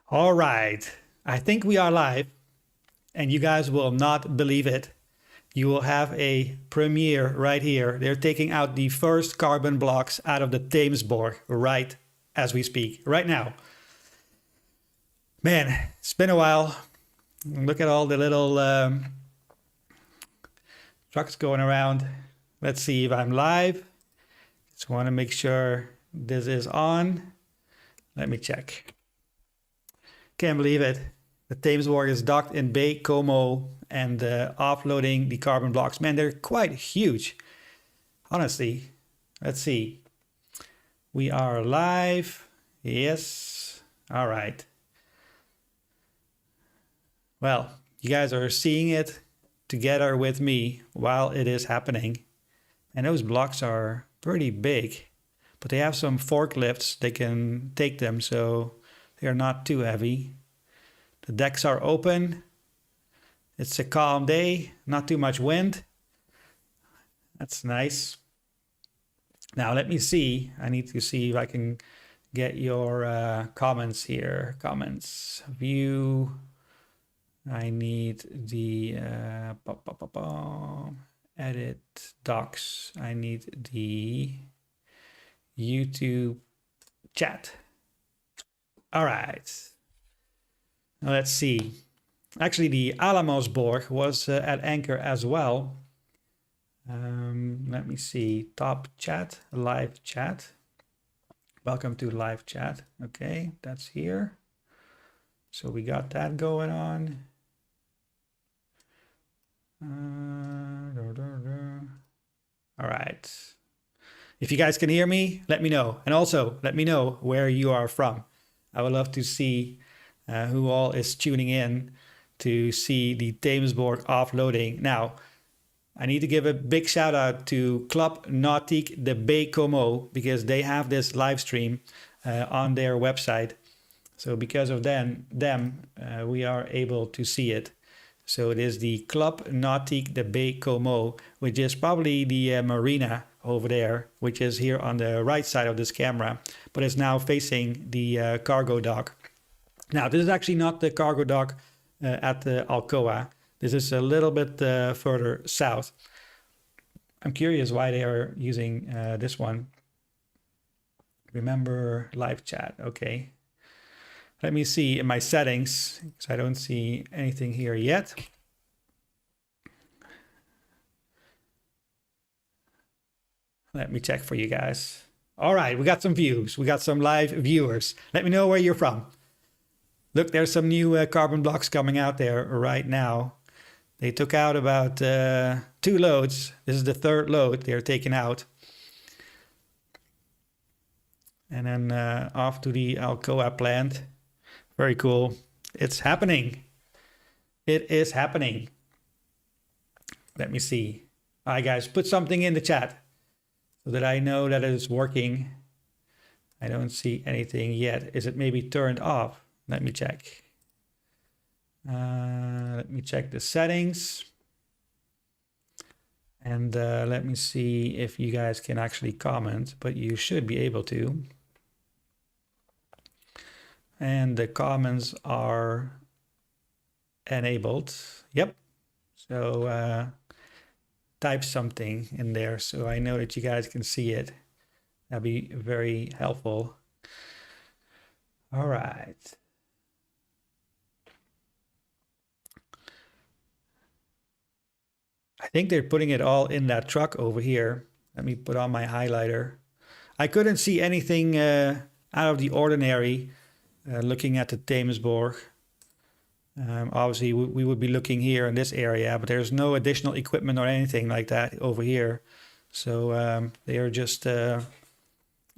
All right, I think we are live and you guys will not believe it. You will have a premiere right here. They're taking out the first carbon blocks out of the Thamesborg right as we speak, right now. Man, it's been a while. Look at all the little trucks going around. Let's see if I'm live. Just want to make sure this is on. Let me check. Can't believe it. The Thamesborg is docked in Bay Como and offloading the carbon blocks. Man, they're quite huge. Honestly, let's see. We are live. Yes. All right. Well, you guys are seeing it together with me while it is happening. And those blocks are pretty big, but they have some forklifts. They can take them, so they are not too heavy. The decks are open. It's a calm day, not too much wind. That's nice. Now let me see. I need to see if I can get your comments here. Comments, view. I need the edit docs. I need the YouTube chat. All right. Now let's see. Actually, the Thamesborg was at anchor as well. Let me see. Top chat, live chat. Welcome to live chat. Okay, that's here. So we got that going on. All right. If you guys can hear me, let me know. And also, let me know where you are from. I would love to see who all is tuning in to see the Thamesborg offloading. Now, I need to give a big shout out to Club Nautique de Bay Como because they have this live stream on their website. So because of them, we are able to see it. So it is the Club Nautique de Bay Como, which is probably the marina over there, which is here on the right side of this camera, but it's now facing the cargo dock. Now, this is actually not the cargo dock at the Alcoa. This is a little bit further south. I'm curious why they are using this one. Remember live chat. Okay. Let me see in my settings, because I don't see anything here yet. Let me check for you guys. All right, we got some views. We got some live viewers. Let me know where you're from. Look, there's some new carbon blocks coming out there right now. They took out about 2 loads. This is the 3rd load they're taking out. And then off to the Alcoa plant. Very cool. It's happening. It is happening. Let me see. All right, guys, put something in the chat so that I know that it is working. I don't see anything yet. Is it maybe turned off? Let me check. Let me check the settings. And let me see if you guys can actually comment, but you should be able to. And the comments are enabled. Yep. So type something in there so I know that you guys can see it. That'd be very helpful. All right. I think they're putting it all in that truck over here. Let me put on my highlighter. I couldn't see anything out of the ordinary looking at the Thamesborg. Obviously, we would be looking here in this area, but there's no additional equipment or anything like that over here. So they are just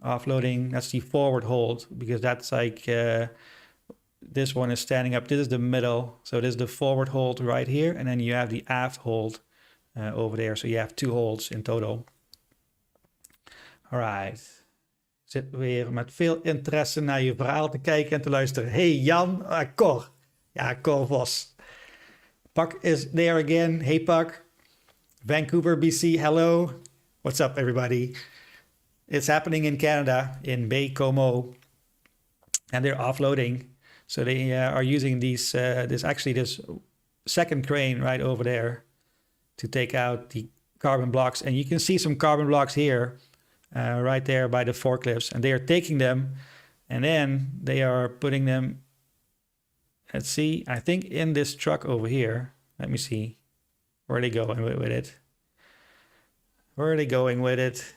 offloading. That's the forward hold because that's like this one is standing up. This is the middle. So this is the forward hold right here. And then you have the aft hold over there. So you have 2 holds in total. All right. Zit weer met veel interesse naar je verhaal te kijken en te luisteren. Hey Jan, Cor. Ja, Cor Vos. Puck is there again. Hey Puck. Vancouver, BC, hello. What's up everybody? It's happening in Canada, in Bay Como. And they're offloading. So they are using these this second crane right over there to take out the carbon blocks. And you can see some carbon blocks here, right there by the forklifts. And they are taking them, and then they are putting them, let's see, I think in this truck over here. Let me see. Where are they going with it? Where are they going with it?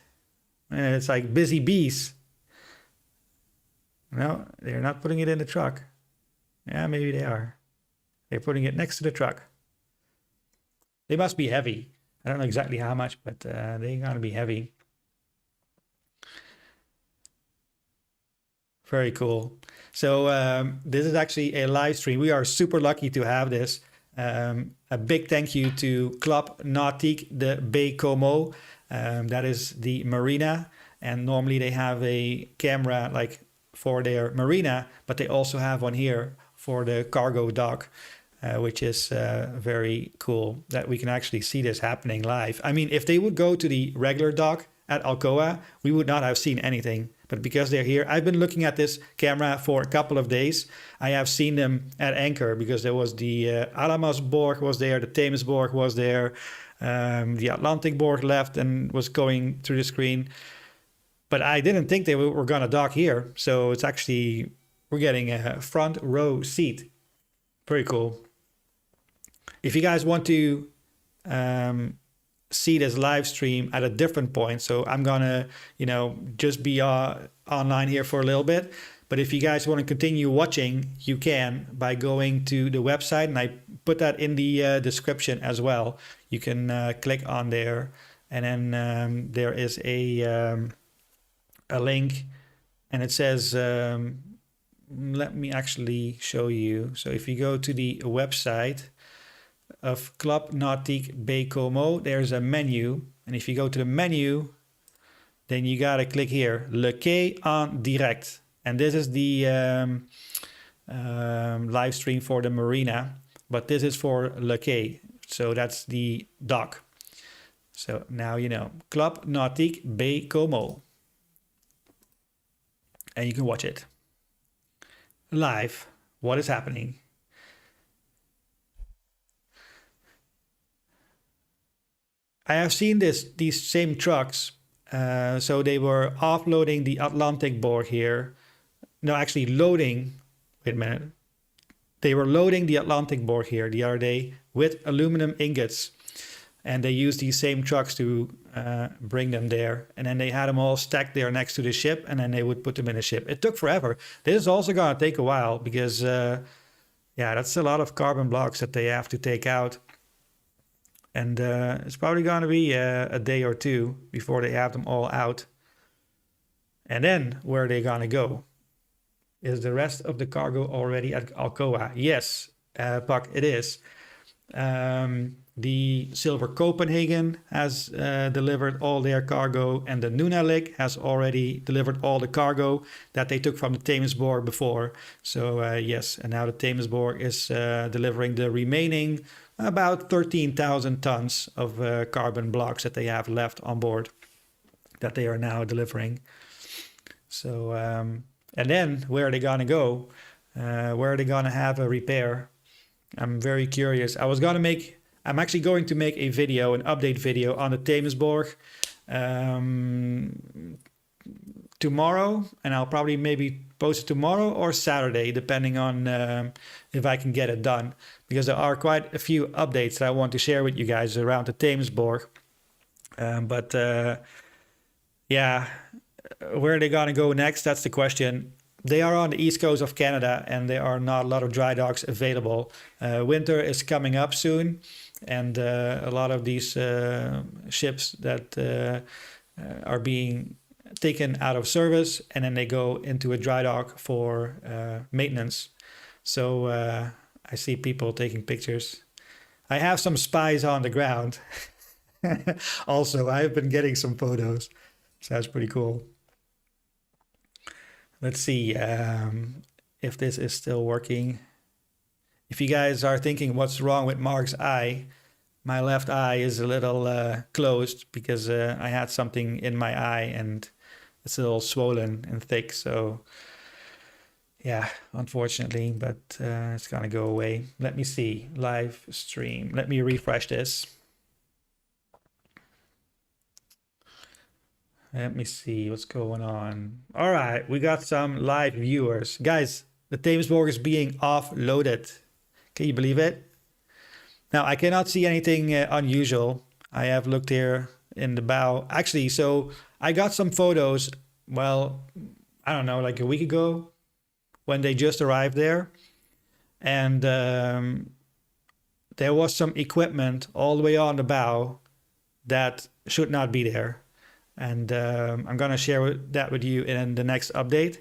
It's like busy bees. No, they're not putting it in the truck. Yeah, maybe they are. They're putting it next to the truck. They must be heavy. I don't know exactly how much, but they're going to be heavy. Very cool. So this is actually a live stream. We are super lucky to have this. A big thank you to Club Nautique de Baie Como. That is the marina. And normally they have a camera like for their marina, but they also have one here for the cargo dock, which is very cool that we can actually see this happening live. I mean, if they would go to the regular dock at Alcoa, we would not have seen anything. But because they're here, I've been looking at this camera for a couple of days. I have seen them at anchor because there was the Alamosborg was there, the Thamesborg was there, the Atlanticborg left and was going through the screen. But I didn't think they were going to dock here. So it's actually, we're getting a front row seat. Very cool. If you guys want to see this live stream at a different point, so I'm going to, just be online here for a little bit. But if you guys want to continue watching, you can by going to the website. And I put that in the description as well. You can click on there. And then there is a link, and it says, let me actually show you. So if you go to the website of Club Nautique Baie Como, there's a menu. And if you go to the menu, then you got to click here, Le Quai en Direct. And this is the live stream for the marina, but this is for Le Quai. So that's the dock. So now you know, Club Nautique Baie Como. And you can watch it live. What is happening? I have seen these same trucks. So they were offloading the Atlanticborg here. No, actually loading. Wait a minute. They were loading the Atlanticborg here the other day with aluminum ingots. And they used these same trucks to bring them there. And then they had them all stacked there next to the ship. And then they would put them in the ship. It took forever. This is also going to take a while because, yeah, that's a lot of carbon blocks that they have to take out. And it's probably going to be a day or two before they have them all out. And then where are they going to go? Is the rest of the cargo already at Alcoa? Yes, Puck, it is. The Silver Copenhagen has delivered all their cargo, and the Nunavik has already delivered all the cargo that they took from the Thamesborg before. So yes, and now the Thamesborg is delivering the remaining about 13,000 tons of carbon blocks that they have left on board that they are now delivering. So, and then where are they going to go? Where are they going to have a repair? I'm very curious. I'm actually going to make a video, an update video on the Thamesborg tomorrow, and I'll probably maybe post it tomorrow or Saturday, depending on if I can get it done, because there are quite a few updates that I want to share with you guys around the Thamesborg. Yeah, where are they going to go next? That's the question. They are on the east coast of Canada, and there are not a lot of dry docks available. Winter is coming up soon, and a lot of these ships that are being taken out of service, and then they go into a dry dock for maintenance. So I see people taking pictures. I have some spies on the ground. Also, I've been getting some photos. So that's pretty cool. Let's see if this is still working. If you guys are thinking what's wrong with Mark's eye, my left eye is a little closed because I had something in my eye and it's a little swollen and thick. So Yeah, unfortunately, but it's gonna go away. Let me see. Live stream. Let me refresh this. Let me see what's going on. All right, we got some live viewers. Guys, the Thamesborg is being offloaded. Can you believe it? Now, I cannot see anything unusual. I have looked here in the bow. Actually, so I got some photos, well, I don't know, like a week ago when they just arrived there. And there was some equipment all the way on the bow that should not be there. And I'm going to share that with you in the next update.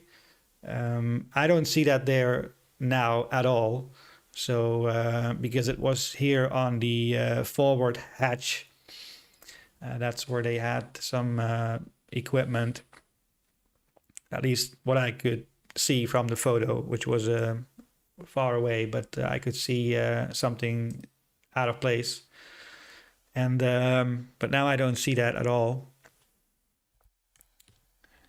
I don't see that there now at all. So because it was here on the forward hatch, that's where they had some equipment, at least what I could see from the photo, which was far away, but I could see something out of place. And but now I don't see that at all.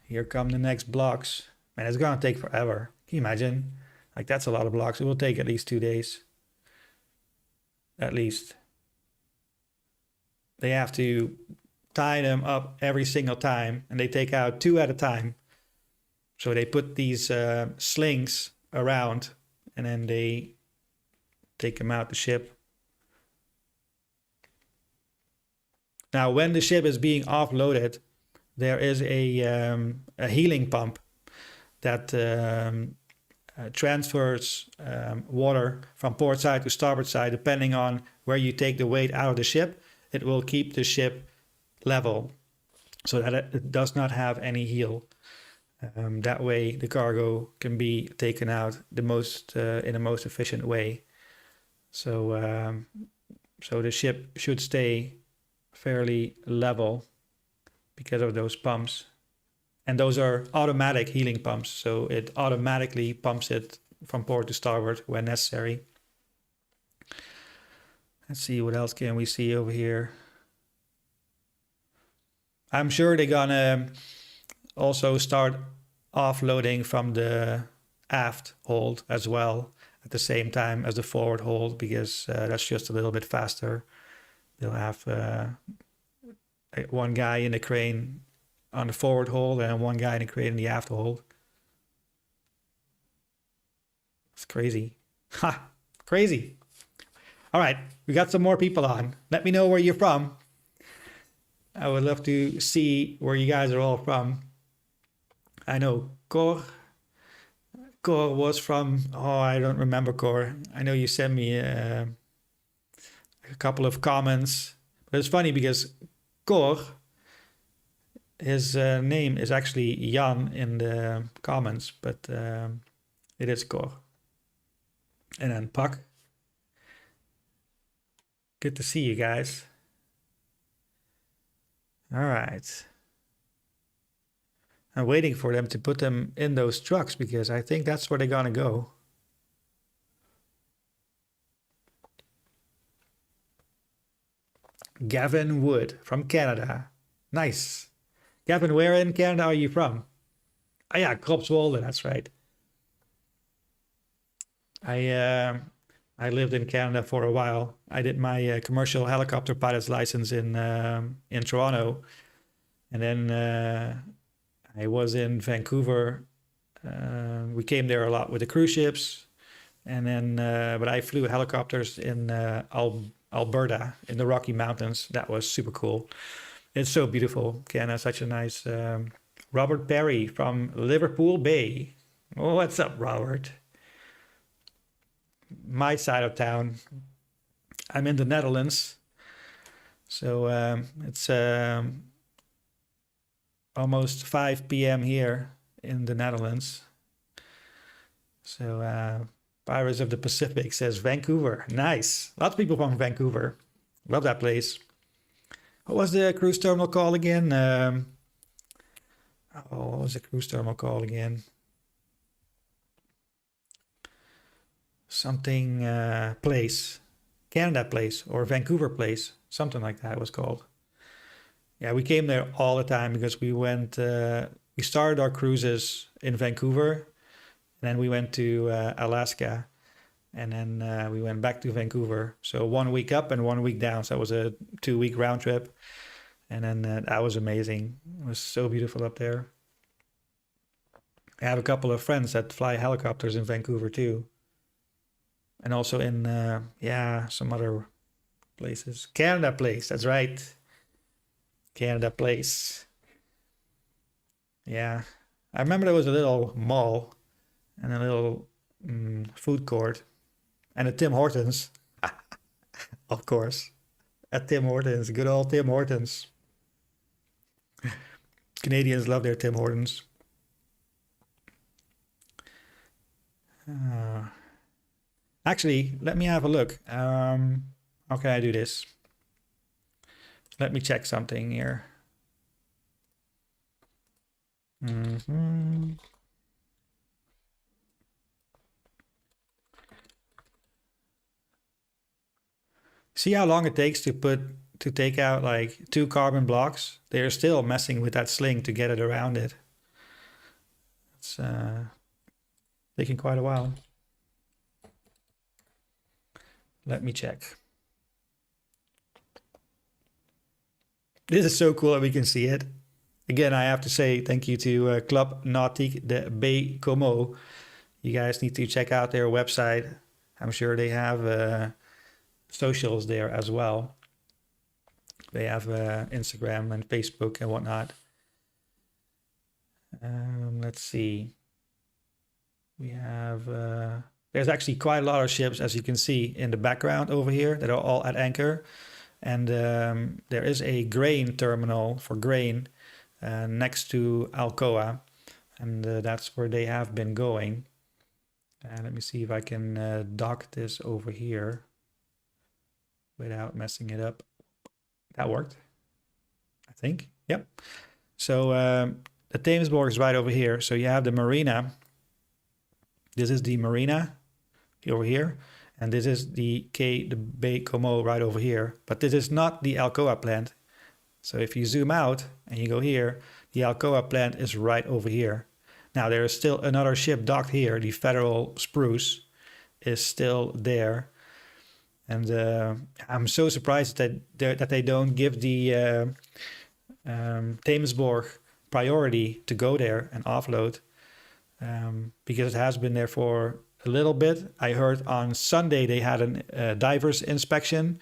Here come the next blocks. Man, it's gonna take forever. Can you imagine? Like, that's a lot of blocks. It will take at least 2 days. At least. They have to tie them up every single time, and they take out 2 at a time. So they put these slings around, and then they take them out the ship. Now, when the ship is being offloaded, there is a healing pump that transfers water from port side to starboard side. Depending on where you take the weight out of the ship, it will keep the ship level so that it does not have any heel. That way the cargo can be taken out the most in the most efficient way. So so the ship should stay fairly level because of those pumps. And those are automatic healing pumps, so it automatically pumps it from port to starboard when necessary. Let's see, what else can we see over here? I'm sure they're gonna also start offloading from the aft hold as well at the same time as the forward hold, because that's just a little bit faster. They'll have one guy in the crane on the forward hold and one guy in the crane in the aft hold. It's crazy. Ha! Crazy. All right, we got some more people on. Let me know where you're from. I would love to see where you guys are all from. I know Cor was from, oh, I don't remember Cor. I know you sent me a couple of comments. But it's funny because Cor, his name is actually Jan in the comments, but it is Cor. And then Pak. Good to see you guys. All right. I'm waiting for them to put them in those trucks because I think that's where they're gonna go. Gavin Wood from Canada. Nice. Gavin, where in Canada are you from? Oh yeah, Kropswolde, that's right. I lived in Canada for a while. I did my commercial helicopter pilot's license in Toronto, and then I was in Vancouver. We came there a lot with the cruise ships, and then but I flew helicopters in Alberta in the Rocky Mountains. That was super cool. It's so beautiful. Canada, such a nice. Robert Perry from Liverpool Bay. Oh, what's up, Robert? My side of town. I'm in the Netherlands, so it's almost 5 p.m. here in the Netherlands. So Pirates of the Pacific says Vancouver. Nice. Lots of people from Vancouver. Love that place. What was the cruise terminal called again? What was the cruise terminal called again? Something Place. Canada Place or Vancouver Place. Something like that it was called. Yeah, we came there all the time because we went... we started our cruises in Vancouver. And then we went to Alaska, and then we went back to Vancouver. So 1 week up and 1 week down. So that was a 2 week round trip. And then that was amazing. It was so beautiful up there. I have a couple of friends that fly helicopters in Vancouver too. And also in, some other places. Canada Place, that's right. Canada Place. Yeah. I remember there was a little mall and a little food court and a Tim Hortons, of course. At Tim Hortons, good old Tim Hortons. Canadians love their Tim Hortons. Actually, let me have a look. How can I do this? Let me check something here. See how long it takes to take out like 2 carbon blocks? They're still messing with that sling to get it around it. It's taking quite a while. Let me check. This is so cool that we can see it. Again, I have to say thank you to Club Nautique de Baie-Comeau. You guys need to check out their website. I'm sure they have socials there as well. They have Instagram and Facebook and whatnot. Let's see. We have... there's actually quite a lot of ships, as you can see in the background over here, that are all at anchor. And there is a grain terminal for grain next to Alcoa. And that's where they have been going. Let me see if I can dock this over here without messing it up. That worked, I think. Yep. So the Thamesborg is right over here. So you have the marina. This is the marina over here. And this is the Quai de Baie-Comeau right over here. But this is not the Alcoa plant. So if you zoom out and you go here, the Alcoa plant is right over here. Now there is still another ship docked here. The Federal Spruce is still there. And I'm so surprised that they don't give the Thamesborg priority to go there and offload. Because it has been there for a little bit. I heard on Sunday they had a diver's inspection.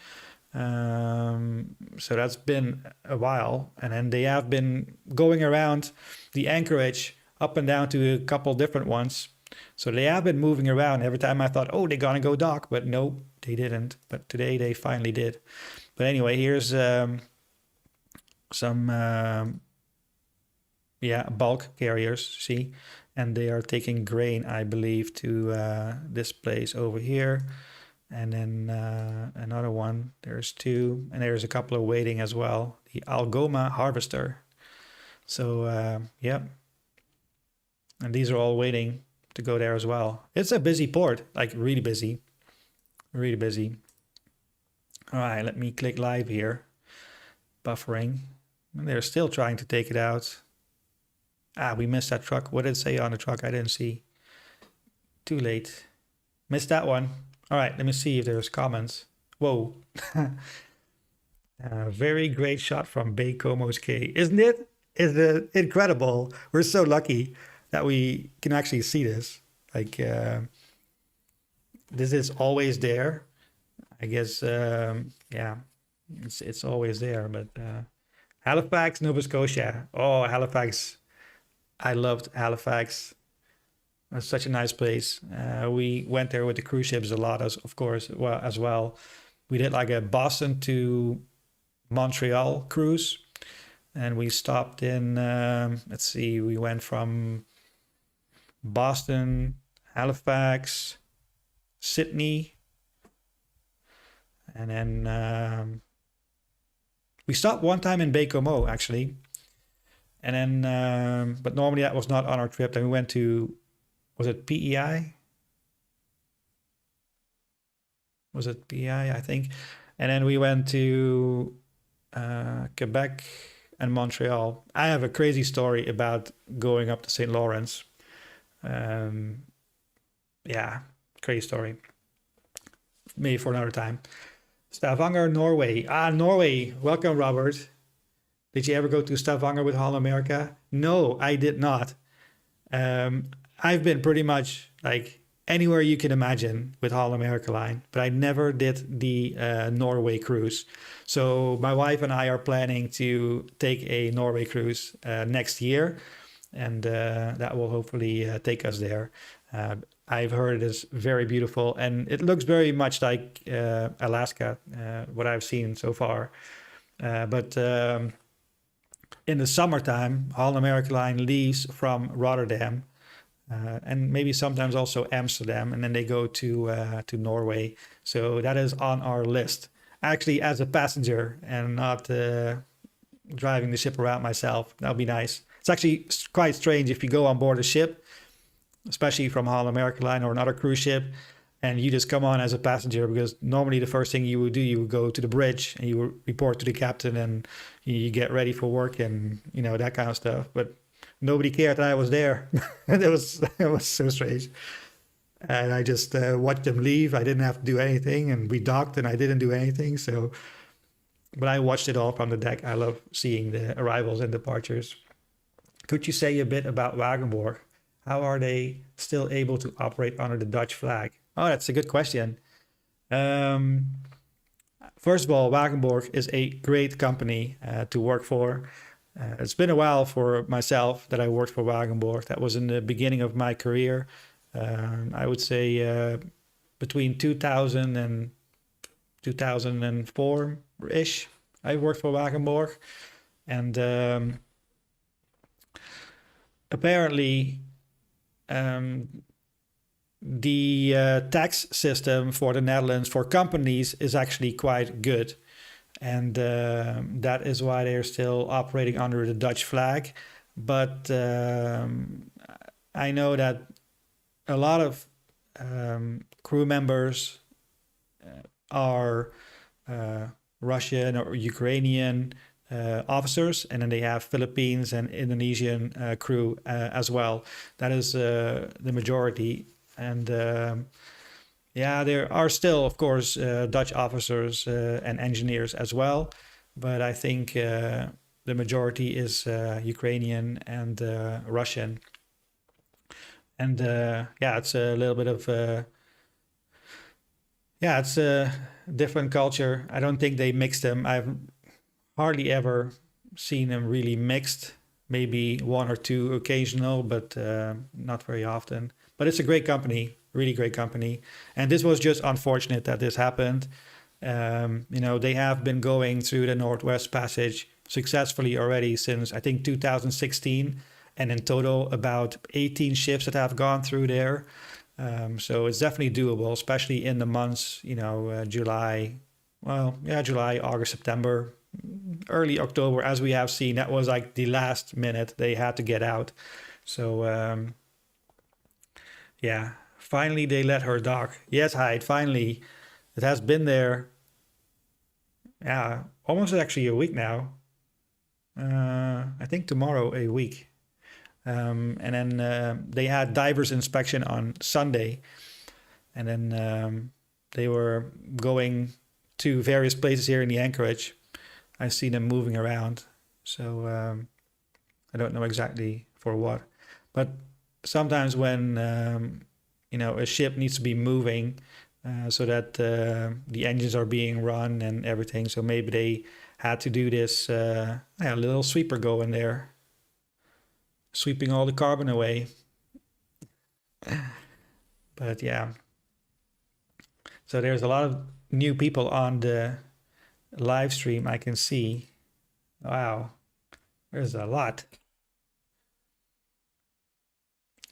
So that's been a while. And then they have been going around the anchorage up and down to a couple different ones. So they have been moving around. Every time I thought, oh, they're gonna go dock, but no, they didn't. But today they finally did. But anyway, here's some bulk carriers, see? And they are taking grain, I believe, to this place over here. And then another one, there's 2. And there's a couple of waiting as well. The Algoma Harvester. So, yeah. And these are all waiting to go there as well. It's a busy port, like really busy. Really busy. All right, let me click live here. Buffering. And they're still trying to take it out. We missed that truck. What did it say on the truck? I didn't see. Too late. Missed that one. All right, let me see if there's comments. Whoa. Very great shot from Baie-Comeau's Quay. Isn't it? Is it incredible? We're so lucky that we can actually see this. Like, this is always there. I guess, it's always there. But Halifax, Nova Scotia. Oh, Halifax. I loved Halifax. It's such a nice place. We went there with the cruise ships a lot, as well. We did like a Boston to Montreal cruise. And we stopped in, let's see, we went from Boston, Halifax, Sydney, and then we stopped one time in Baie-Comeau, actually. And then, but normally that was not on our trip. Then we went to, was it PEI? Was it PEI, I think? And then we went to Quebec and Montreal. I have a crazy story about going up to St. Lawrence. yeah, crazy story. Maybe for another time. Stavanger, Norway. Ah, Norway. Welcome, Robert. Did you ever go to Stavanger with Holland America? No, I did not. I've been pretty much like anywhere you can imagine with Holland America Line, but I never did the Norway cruise. So my wife and I are planning to take a Norway cruise next year, and that will hopefully take us there. I've heard it is very beautiful, and it looks very much like Alaska, what I've seen so far. But in the summertime, Holland America Line leaves from Rotterdam, and maybe sometimes also Amsterdam, and then they go to Norway. So that is on our list. Actually, as a passenger and not driving the ship around myself, that would be nice. It's actually quite strange if you go on board a ship, especially from Holland America Line or another cruise ship, and you just come on as a passenger, because normally the first thing you would do, you would go to the bridge and you would report to the captain and you get ready for work and that kind of stuff. But nobody cared that I was there. it was so strange. And I just watched them leave. I didn't have to do anything, and we docked and I didn't do anything. So, but I watched it all from the deck. I love seeing the arrivals and departures. Could you say a bit about Wagenborg? How are they still able to operate under the Dutch flag? Oh, that's a good question. First of all, Wagenborg is a great company to work for. It's been a while for myself that I worked for Wagenborg. That was in the beginning of my career. I would say between 2000 and 2004-ish, I worked for Wagenborg. And apparently, the tax system for the Netherlands for companies is actually quite good. And that is why they're still operating under the Dutch flag. But I know that a lot of crew members are Russian or Ukrainian officers, and then they have Philippines and Indonesian crew as well. That is the majority. And yeah, there are still, of course, Dutch officers and engineers as well. But I think the majority is Ukrainian and Russian. And yeah, it's a little bit of yeah, it's a different culture. I don't think they mix them. I've hardly ever seen them really mixed. Maybe one or two occasional, but not very often. But it's a great company, really great company. And this was just unfortunate that this happened. They have been going through the Northwest Passage successfully already since, I think, 2016. And in total, about 18 ships that have gone through there. So it's definitely doable, especially in the months, July, July, August, September, early October, as we have seen. That was like the last minute they had to get out. So, yeah, finally they let her dock. Yes, Hyde, finally. It has been there, yeah, almost actually a week now. I think tomorrow a week. And then they had divers inspection on Sunday. And then they were going to various places here in the anchorage. I see them moving around. So I don't know exactly for what. But sometimes when, a ship needs to be moving so that the engines are being run and everything. So maybe they had to do this little sweeper go in there, sweeping all the carbon away. But yeah, so there's a lot of new people on the live stream I can see. Wow, there's a lot.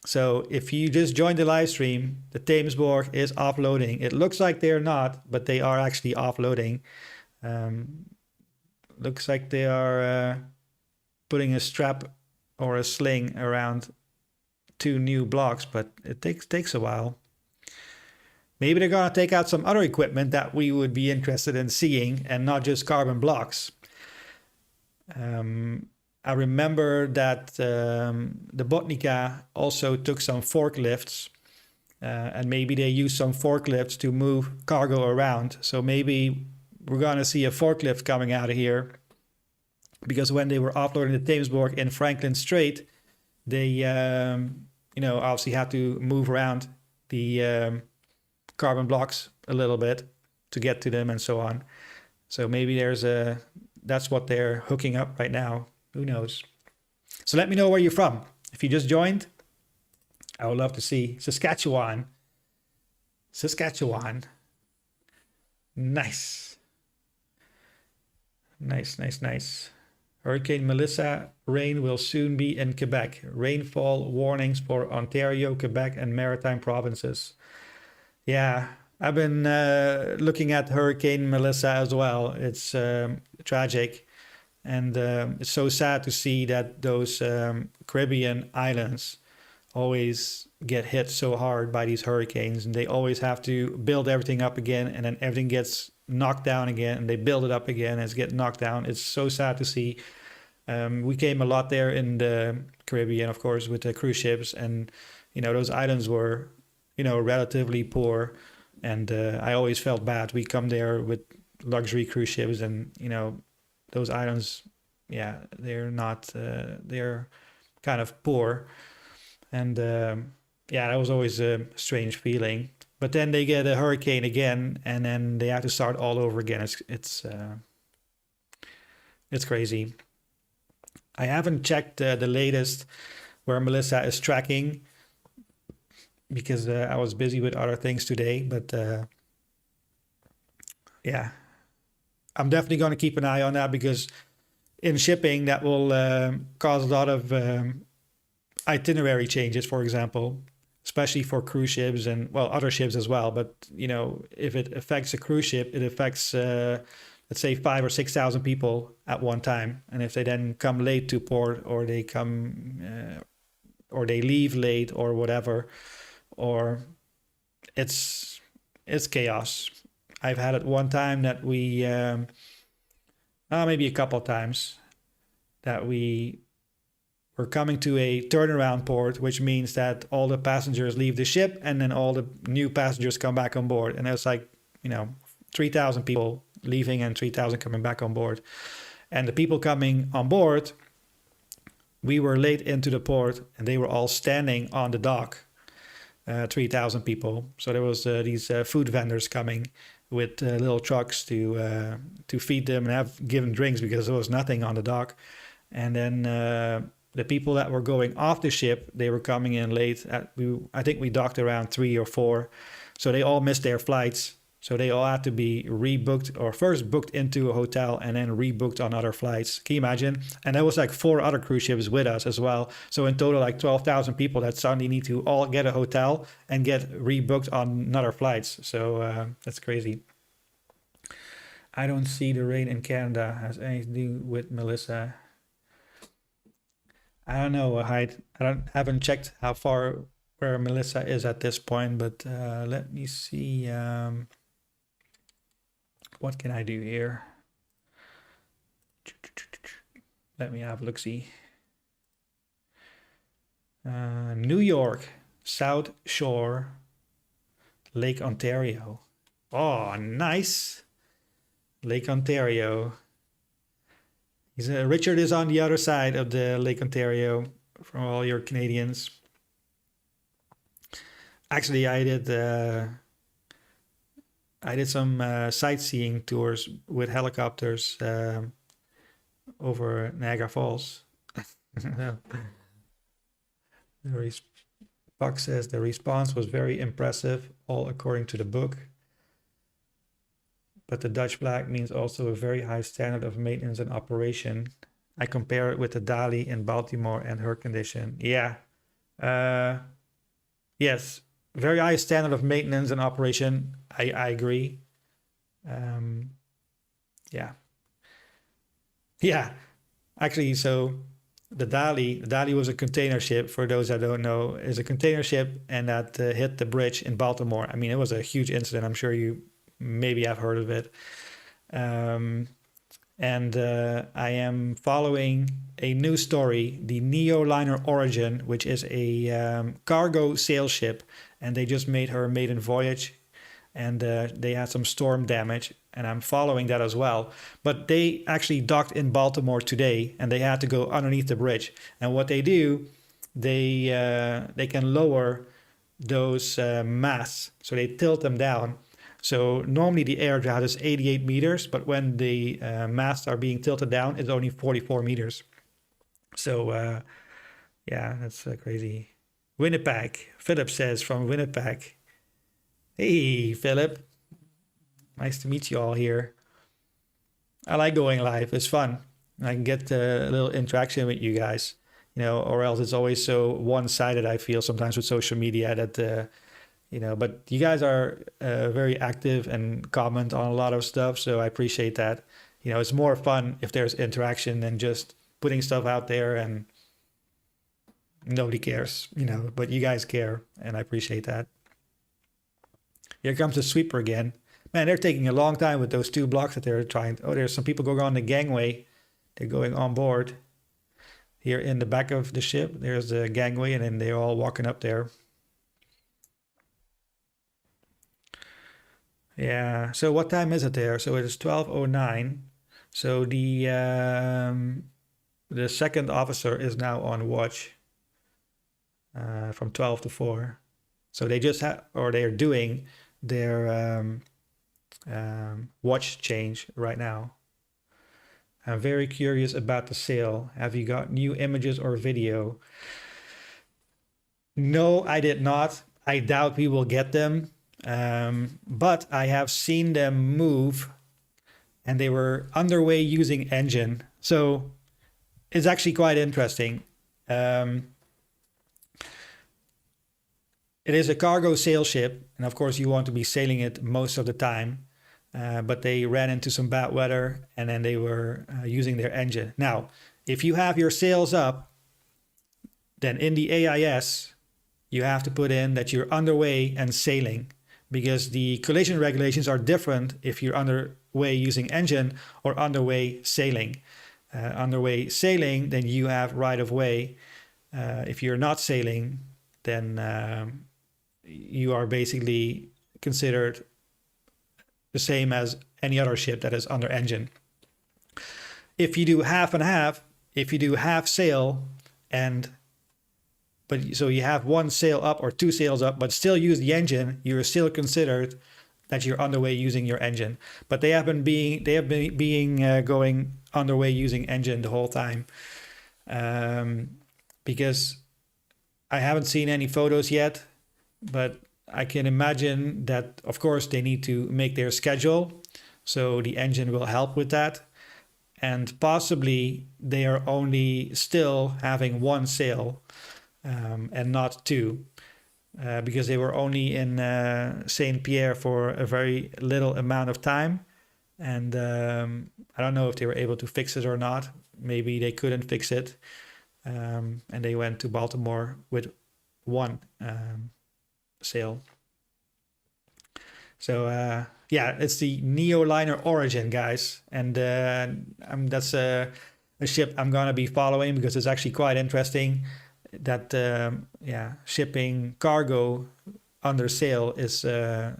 So if you just joined the live stream, the Thamesborg is offloading. It looks like they're not, but they are actually offloading. Looks like they are putting a strap or a sling around 2 new blocks, but it takes a while. Maybe they're going to take out some other equipment that we would be interested in seeing, and not just carbon blocks. I remember that the Botnica also took some forklifts, and maybe they use some forklifts to move cargo around. So maybe we're going to see a forklift coming out of here, because when they were offloading the Thamesborg in Franklin Strait, they obviously had to move around the carbon blocks a little bit to get to them and so on. So maybe that's what they're hooking up right now. Who knows? So let me know where you're from. If you just joined, I would love to see Saskatchewan. Nice. Nice. Hurricane Melissa rain will soon be in Quebec. Rainfall warnings for Ontario, Quebec, and maritime provinces. Yeah, I've been looking at Hurricane Melissa as well. It's tragic. And it's so sad to see that those Caribbean islands always get hit so hard by these hurricanes. And they always have to build everything up again. And then everything gets knocked down again. And they build it up again and it's getting knocked down. It's so sad to see. We came a lot there in the Caribbean, of course, with the cruise ships. And, those islands were, relatively poor. And I always felt bad. We come there with luxury cruise ships and, those islands, yeah, they're not, they're kind of poor. And that was always a strange feeling. But then they get a hurricane again and then they have to start all over again. It's crazy. I haven't checked the latest where Melissa is tracking because I was busy with other things today. But I'm definitely going to keep an eye on that, because in shipping that will cause a lot of itinerary changes, for example, especially for cruise ships and, well, other ships as well. But, if it affects a cruise ship, it affects, let's say, 5,000 or 6,000 people at one time. And if they then come late to port, or they leave late or whatever, or it's chaos. I've had it one time that we, maybe a couple of times, that we were coming to a turnaround port, which means that all the passengers leave the ship and then all the new passengers come back on board. And it's like, 3,000 people leaving and 3,000 coming back on board. And the people coming on board, we were late into the port and they were all standing on the dock, 3,000 people. So there was these food vendors coming with little trucks to feed them and have given drinks, because there was nothing on the dock. And then the people that were going off the ship, they were coming in late. I think we docked around 3 or 4. So they all missed their flights. So they all had to be rebooked, or first booked into a hotel and then rebooked on other flights. Can you imagine? And there was like 4 other cruise ships with us as well. So in total, like 12,000 people that suddenly need to all get a hotel and get rebooked on other flights. So that's crazy. I don't see the rain in Canada has anything to do with Melissa. I don't know, haven't checked how far where Melissa is at this point, but let me see. What can I do here? Let me have a look-see. New York, South Shore, Lake Ontario. Oh, nice. Lake Ontario. Richard is on the other side of the Lake Ontario from all your Canadians. Actually, I did some sightseeing tours with helicopters over Niagara Falls. Buck says the response was very impressive, all according to the book. But the Dutch flag means also a very high standard of maintenance and operation. I compare it with the Dali in Baltimore and her condition. Yeah. Yes. Very high standard of maintenance and operation. I agree. Yeah. Actually, so the Dali was a container ship. For those that don't know, is a container ship, and that hit the bridge in Baltimore. I mean, it was a huge incident. I'm sure you maybe have heard of it. and I am following a new story, the Neoliner Origin, which is a cargo sail ship, and they just made her maiden voyage, and they had some storm damage, and I'm following that as well. But they actually docked in Baltimore today, and they had to go underneath the bridge. And what they do, they can lower those masts, so they tilt them down. So normally the air draft is 88 meters, but when the masts are being tilted down, it's only 44 meters. So yeah, that's crazy. Winnipeg, Philip says from Winnipeg. Hey, Philip. Nice to meet you all here. I like going live. It's fun. I can get a little interaction with you guys, you know, or else it's always so one-sided, I feel, sometimes with social media that, you know, but you guys are very active and comment on a lot of stuff, so I appreciate that. You know, it's more fun if there's interaction than just putting stuff out there and nobody cares, you know, but you guys care, and I appreciate that. Here comes the sweeper again. Man, they're taking a long time with those 2 blocks that they're trying. Oh, there's some people going on the gangway. They're going on board. Here in the back of the ship, there's the gangway, and then they're all walking up there. Yeah, so what time is it there? So it is 12:09. So the second officer is now on watch from 12 to 4. So they just have, or they are doing their watch change right now. I'm very curious about the sale. Have you got new images or video? No, I did not. I doubt we will get them. But I have seen them move, and they were underway using engine. So it's actually quite interesting. It is a cargo sail ship, and of course you want to be sailing it most of the time. But they ran into some bad weather, and then they were using their engine. Now, if you have your sails up, then in the AIS, you have to put in that you're underway and sailing, because the collision regulations are different if you're underway using engine or underway sailing. Underway sailing, then you have right of way. If you're not sailing, then you are basically considered the same as any other ship that is under engine. If you do half and half, if you do half sail, but so you have 1 sail up or 2 sails up, but still use the engine, you're still considered that you're underway using your engine. But they have been going underway using engine the whole time, because I haven't seen any photos yet, but I can imagine that, of course, they need to make their schedule, so the engine will help with that. And possibly they are only still having 1 sail and not 2, because they were only in Saint Pierre for a very little amount of time. And I don't know if they were able to fix it or not. Maybe they couldn't fix it. And they went to Baltimore with 1 sail. So yeah, it's the Neoliner Origin, guys, and that's a ship I'm gonna be following because it's actually quite interesting that yeah, shipping cargo under sail is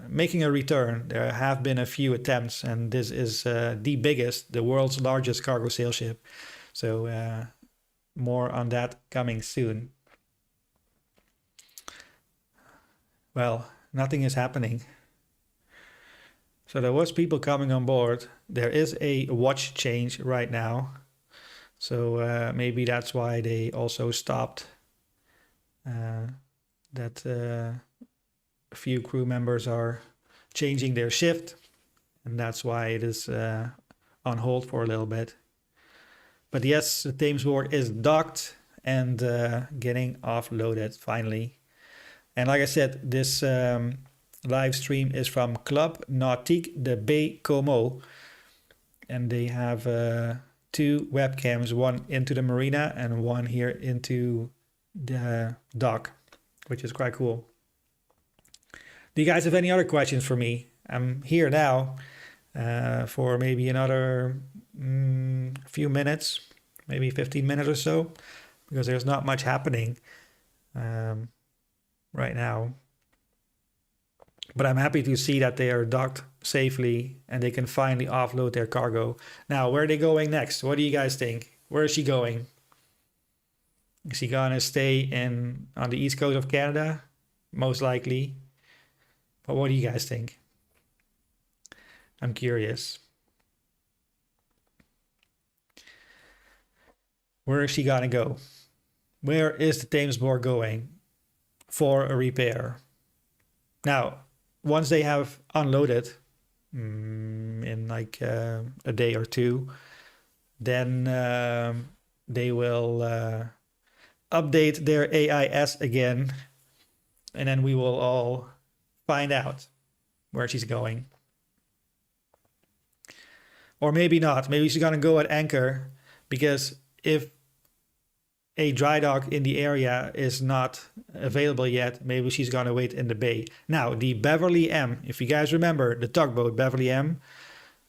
making a return. There have been a few attempts, and this is the biggest, the world's largest cargo sail ship. So more on that coming soon. Well, nothing is happening. So there was people coming on board. There is a watch change right now. So maybe that's why they also stopped. That a few crew members are changing their shift. And that's why it is on hold for a little bit. But yes, the Thamesborg is docked and getting offloaded finally. And like I said, this live stream is from Club Nautique de Baie Como. And they have 2 webcams, one into the marina and one here into the dock, which is quite cool. Do you guys have any other questions for me? I'm here now. for maybe another few minutes, maybe 15 minutes or so, because there's not much happening right now. But I'm happy to see that they are docked safely and they can finally offload their cargo. Now, where are they going next? What do you guys think? Where is she going? Is she gonna stay on the east coast of Canada? Most likely. But what do you guys think? I'm curious. Where is she gonna go? Where is the Thamesborg going for a repair? Now, once they have unloaded in like a day or two, then they will update their AIS again, and then we will all find out where she's going. Or maybe not. Maybe she's gonna go at anchor, because if a dry dock in the area is not available yet, maybe she's gonna wait in the bay. Now, the Beverly M, if you guys remember the tugboat Beverly M,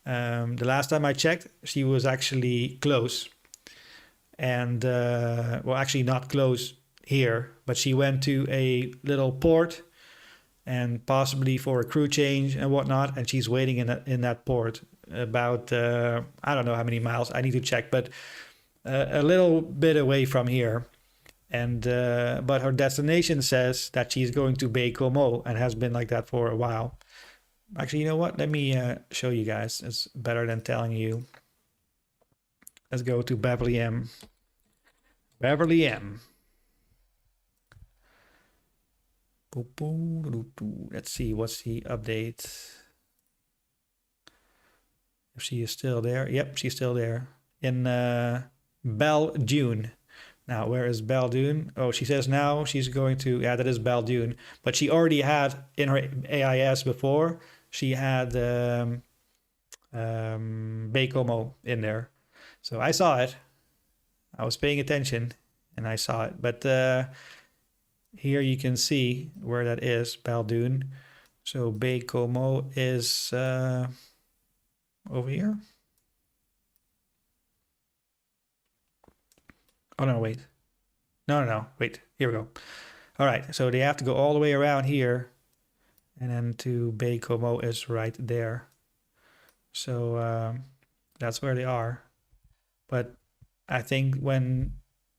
the last time I checked, she was actually close. And, well, actually not close here, but she went to a little port and possibly for a crew change and whatnot, and she's waiting in that port about, I don't know how many miles, I need to check, but a little bit away from here. And but her destination says that she's going to Bay Como and has been like that for a while. Actually, you know what? Let me show you guys. It's better than telling you. Let's go to Beverly M. Beverly M. Let's see, what's the update? If she is still there. Yep, she's still there. In Belle Dune. Now, where is Belle Dune? Oh, she says now she's going to, yeah, that is Belle Dune. But she already had in her AIS before, she had Bay Como in there. So I saw it. I was paying attention and I saw it. But here you can see where that is, Belle Dune. So Bay Como is over here. Oh, no, wait. No. Wait, here we go. All right, so they have to go all the way around here. And then to Bay Como is right there. So that's where they are. But I think when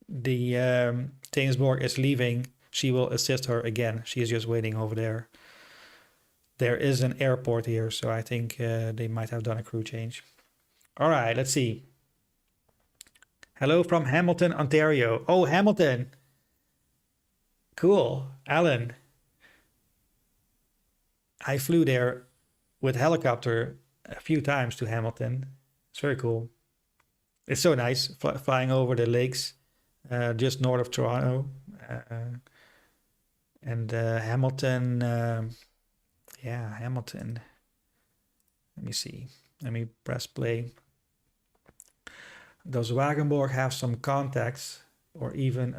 the Thamesborg is leaving, she will assist her again. She is just waiting over there. There is an airport here, so I think they might have done a crew change. All right, let's see. Hello from Hamilton, Ontario. Oh, Hamilton. Cool. Alan. I flew there with helicopter a few times to Hamilton. It's very cool. It's so nice flying over the lakes just north of Toronto. And Hamilton, yeah, Hamilton. Let me see. Let me press play. Does Wagenborg have some contacts or even